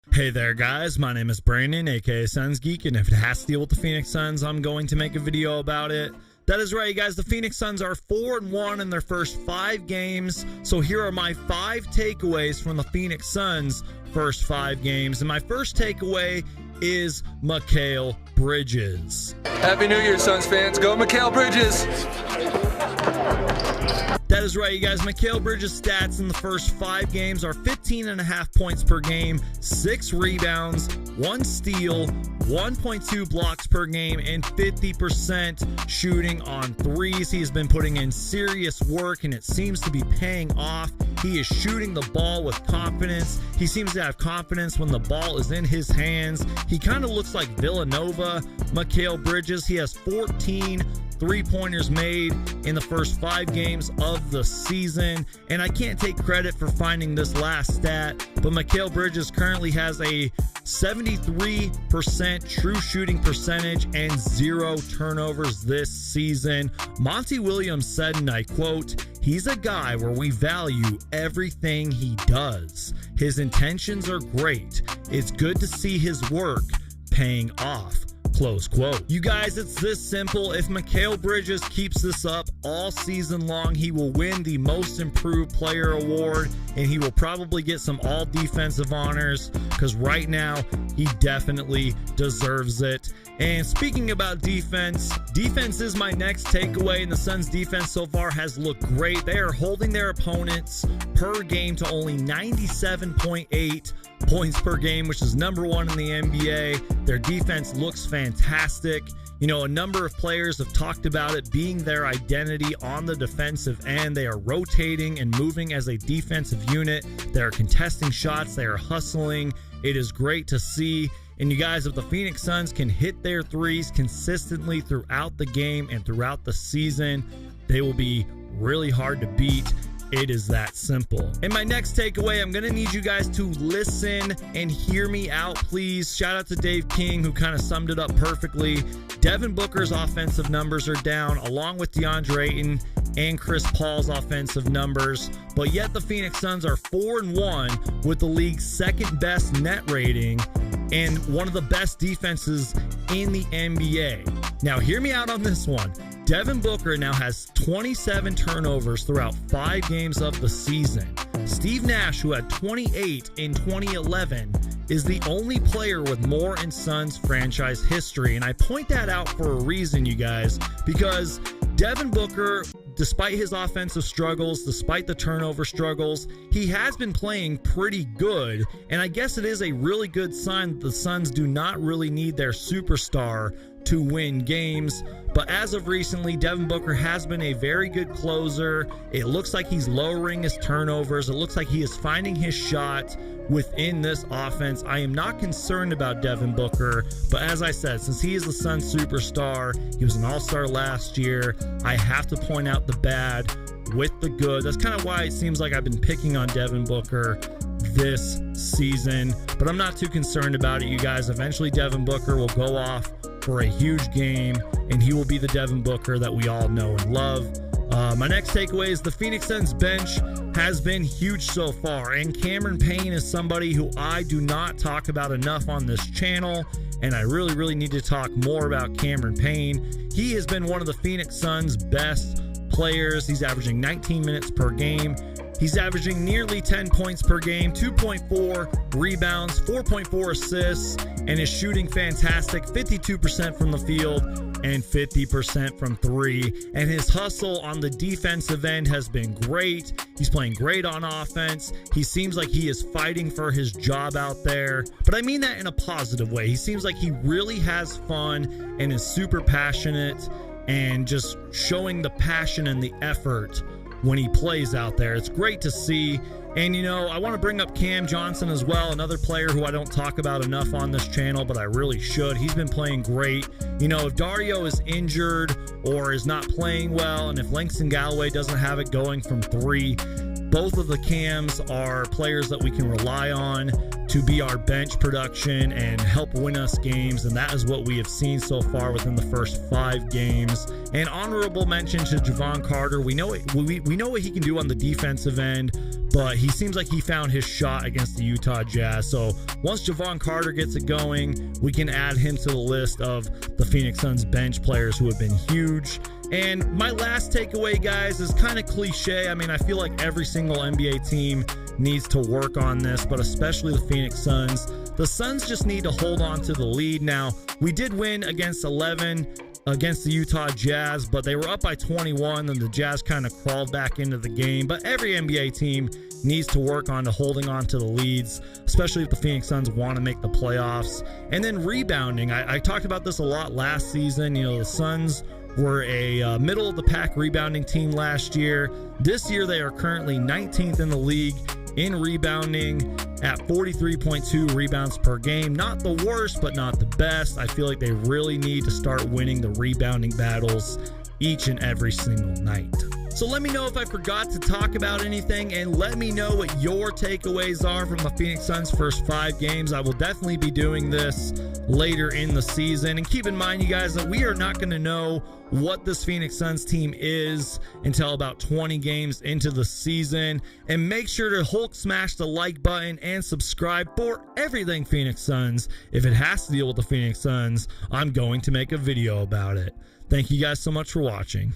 Hey there guys, my name is Brandon, aka Suns Geek, and if it has to deal with the Phoenix Suns, I'm going to make a video about it. That is right, guys. The Phoenix Suns are 4-1 in their first 5 games. So here are my 5 takeaways from the Phoenix Suns' first 5 games. And my first takeaway is Mikal Bridges. Happy New Year, Suns fans. Go Mikal Bridges. That is right, you guys. Mikal Bridges' stats in the first 5 games are 15.5 points per game, 6 rebounds, 1 steal, 1.2 blocks per game, and 50% shooting on threes. He has been putting in serious work, and it seems to be paying off. He is shooting the ball with confidence. He seems to have confidence when the ball is in his hands. He kind of looks like Villanova. Mikal Bridges, he has 14 3-pointers made in the first 5 games of the season, and I can't take credit for finding this last stat, but Mikal Bridges currently has a 73% true shooting percentage and 0 turnovers this season. Monty Williams said, and I quote, "He's a guy where we value everything he does. His intentions are great. It's good to see his work paying off." Close quote. You guys, it's this simple. If Mikal Bridges keeps this up all season long, he will win the Most Improved Player award, and he will probably get some all defensive honors, because right now he definitely deserves it. And speaking about defense is my next takeaway, and the Suns defense so far has looked great. They are holding their opponents per game to only 97.8 points per game, which is number 1 in the NBA. Their defense looks fantastic. You know, a number of players have talked about it being their identity on the defensive end. They are rotating and moving as a defensive unit. They are contesting shots. They are hustling. It is great to see. And you guys, if the Phoenix Suns can hit their threes consistently throughout the game and throughout the season, they will be really hard to beat. It is that simple. And my next takeaway, I'm going to need you guys to listen and hear me out, please. Shout out to Dave King, who kind of summed it up perfectly. Devin Booker's offensive numbers are down, along with DeAndre Ayton and Chris Paul's offensive numbers. But yet the Phoenix Suns are 4-1 with the league's 2nd best net rating and one of the best defenses in the NBA. Now, hear me out on this one. Devin Booker now has 27 turnovers throughout 5 games of the season. Steve Nash, who had 28 in 2011, is the only player with more in Suns franchise history. And I point that out for a reason, you guys, because Devin Booker, despite his offensive struggles, despite the turnover struggles, he has been playing pretty good. And I guess it is a really good sign that the Suns do not really need their superstar to win games. But as of recently, Devin Booker has been a very good closer. It looks like he's lowering his turnovers. It looks like he is finding his shot within this offense. I am not concerned about Devin Booker, but as I said, since he is the Suns superstar, he was an all-star last year, I have to point out the bad with the good. That's kind of why it seems like I've been picking on Devin Booker this season, but I'm not too concerned about it, you guys. Eventually Devin Booker will go off for a huge game, and he will be the Devin Booker that we all know and love. My next takeaway is the Phoenix Suns bench has been huge so far, and Cameron Payne is somebody who I do not talk about enough on this channel, and I really need to talk more about Cameron Payne. He has been one of the Phoenix Suns' best players. He's averaging 19 minutes per game. He's averaging nearly 10 points per game, 2.4 rebounds, 4.4 assists, and is shooting fantastic, 52% from the field and 50% from 3. And his hustle on the defensive end has been great. He's playing great on offense. He seems like he is fighting for his job out there, but I mean that in a positive way. He seems like he really has fun and is super passionate and just showing the passion and the effort when he plays out there. It's great to see. And you know, I want to bring up Cam Johnson as well, another player who I don't talk about enough on this channel, but I really should. He's been playing great. You know, if Dario is injured or is not playing well, and if Langston Galloway doesn't have it going from 3, both of the Cams are players that we can rely on to be our bench production and help win us games, and that is what we have seen so far within the first 5 games. And honorable mention to Javon Carter. We know what he can do on the defensive end, but he seems like he found his shot against the Utah Jazz. So once Javon Carter gets it going, we can add him to the list of the Phoenix Suns bench players who have been huge. And my last takeaway, guys, is kind of cliche. I mean, I feel like every single NBA team needs to work on this, but especially the Phoenix Suns. The Suns just need to hold on to the lead. Now, we did win against 11 against the Utah Jazz, but they were up by 21, and the Jazz kind of crawled back into the game. But every NBA team needs to work on to holding on to the leads, especially if the Phoenix Suns want to make the playoffs. And then rebounding. I talked about this a lot last season. You know, the Suns were a middle of the pack rebounding team last year. This year, they are currently 19th in the league in rebounding at 43.2 rebounds per game. Not the worst, but not the best. I feel like they really need to start winning the rebounding battles each and every single night. So let me know if I forgot to talk about anything, and let me know what your takeaways are from the Phoenix Suns' first 5 games. I will definitely be doing this later in the season. And keep in mind, you guys, that we are not going to know what this Phoenix Suns team is until about 20 games into the season. And make sure to Hulk smash the like button and subscribe for everything Phoenix Suns. If it has to deal with the Phoenix Suns, I'm going to make a video about it. Thank you guys so much for watching.